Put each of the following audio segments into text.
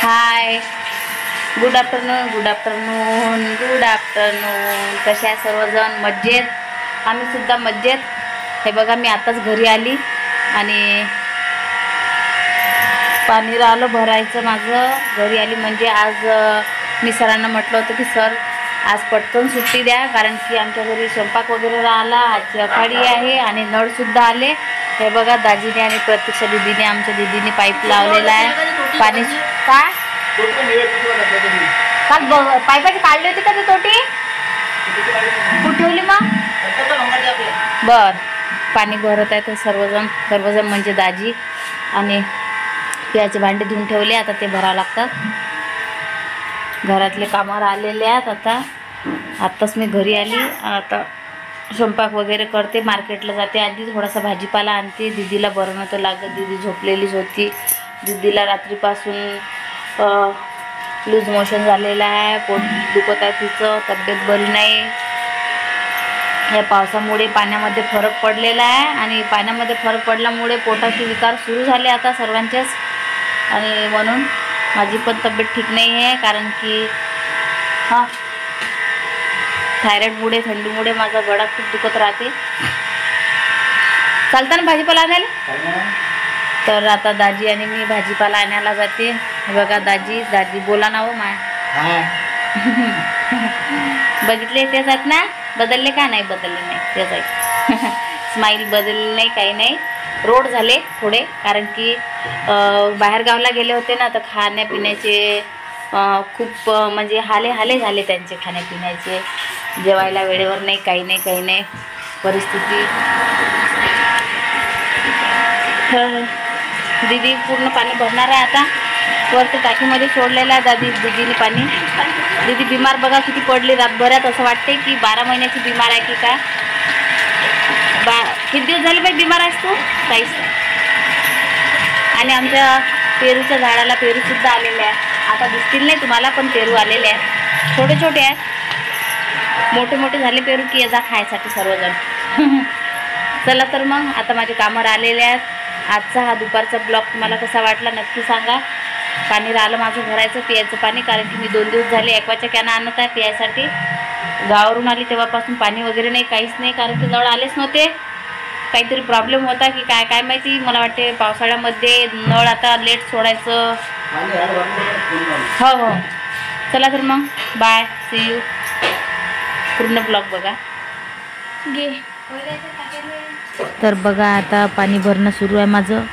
हाय, good afternoon. Good afternoon. Good afternoon. कशा आहे सर्वजण? मज्जेत? आम्ही सुद्धा मज्जेत. हे बघा, मी आताच घरी आली आणि पाणी राहिलं भरायचं माझं. घरी आली म्हणजे आज मी सरांना म्हटलं होतं की सर आज पटकन सुट्टी द्या, कारण की आमच्या घरी स्वयंपाक वगैरे राहिला, आजची आखाडी आहे आणि नळसुद्धा आले. हे बघा, दाजीने आणि प्रत्यक्षा दीदीने, आमच्या दीदीने पाईप लावलेला आहे. पाणी काय काल पाईपाची काढली होती का ती तोटी? कुठे ठेवली मग? बर, पाणी भरत आहे तर सर्वजण म्हणजे दाजी आणि पियाचे भांडे धुवून ठेवले. आता ते भरावं लागतात. घरातले कामावर आलेले आहेत. आत्ताच मी घरी आली. आता स्वयंपाक वगैरे करते, मार्केटला जाते, आधी थोडासा भाजीपाला आणते. दीदीला बरं नव्हतं लागत, दीदी झोपलेलीच होती. दीदीला रात्रीपासून लूज मोशन झालेलं आहे, पोट दुखत आहे, तिचं तब्येत बरी नाही. या पावसामुळे पाण्यामध्ये फरक पडलेला आहे आणि पाण्यामध्ये फरक पडल्यामुळे पोटाचे विकार सुरू झाले आता सर्वांचेच. आणि म्हणून माझी पण तब्येत ठीक नाही आहे, कारण की थायरॉइडमुळे, थंडीमुळे माझा गळा खूप दुखत राहते. चालतं ना भाजीपाला आणायला? तर आता दाजी आणि मी भाजीपाला आणायला जाते. बघा, दाजी बोला ना हो माय. बघितले तेच आहेत ना? बदलले का? नाही बदलले, नाही तेच आहेत. स्माईल बदलली नाही, काही नाही. रोड झाले थोडे, कारण की बाहेर गावला गेले होते ना, तर खाण्यापिण्याचे खूप म्हणजे हाले झाले त्यांचे, खाण्यापिण्याचे. जेवायला वेळेवर नाही, काही नाही परिस्थिती. तर दीदी पूर्ण पाणी भरणार आहे आता. वरती टाकीमध्ये सोडलेलं आहे दीदीने पाणी. दीदी बिमार बघा किती पडली रातभरात. असं वाटते की 12 महिन्याची बिमार आहे की काय. किती दिवस झाले बाई बिमार आहेस तू? काहीच नाही. आणि आमच्या पेरूच्या झाडाला पेरूसुद्धा आलेले आहे. आता दिसतील नाही तुम्हाला, पण पेरू आलेले आहेत. छोटे छोटे आहेत, मोठे झाले पेरू की याचा खायसाठी सर्वजण. चला तर मग, आता माझे कामावर आलेले आहेत. आजचा हा दुपारचा ब्लॉग तुम्हाला कसा वाटला नक्की सांगा. पाणी राहिलं माझं भरायचं, पियाचं पाणी, कारण की मी 2 दिवस झाले ॲक्वाच्या कॅन आणत आहे पियासाठी. गावावरून आली तेव्हापासून पाणी वगैरे नाही, काहीच नाही, कारण की नळ आलेच नव्हते. काहीतरी प्रॉब्लेम होता की काय माहिती. मला वाटते पावसाळ्यामध्ये नळ आता लेट सोडायचं. हो. चला तर मग, बाय, सी यू. पूर्ण ब्लॉग बघा. तर बघा, आता पाणी भरणं सुरू आहे माझं.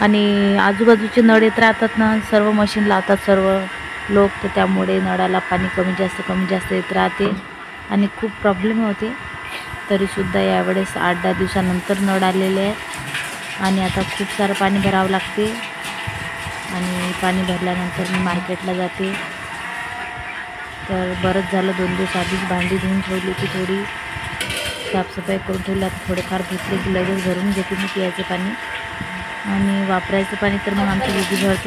आणि आजूबाजूचे नळ येत राहतात ना, सर्व मशीन लावतात सर्व लोक, तर त्यामुळे नळाला पाणी कमी जास्त येत राहते आणि खूप प्रॉब्लेम होते. तरीसुद्धा यावेळेस 8-10 दिवसानंतर नळ आलेले आहेत आणि आता खूप सारं पाणी भरावं लागते. आणि पाणी भरल्यानंतर मी मार्केटला जाते. तर बरंच झालं, 2 दिवस आधीच भांडी धुवून ठेवली होती, थोडी साफसफाई करून ठेवली. आता थोडेफार धुतले की लगेच भरून घेते मी पियाचं पाणी. आणि वापरायचं पाणी तर मग आमची दीदी भरते.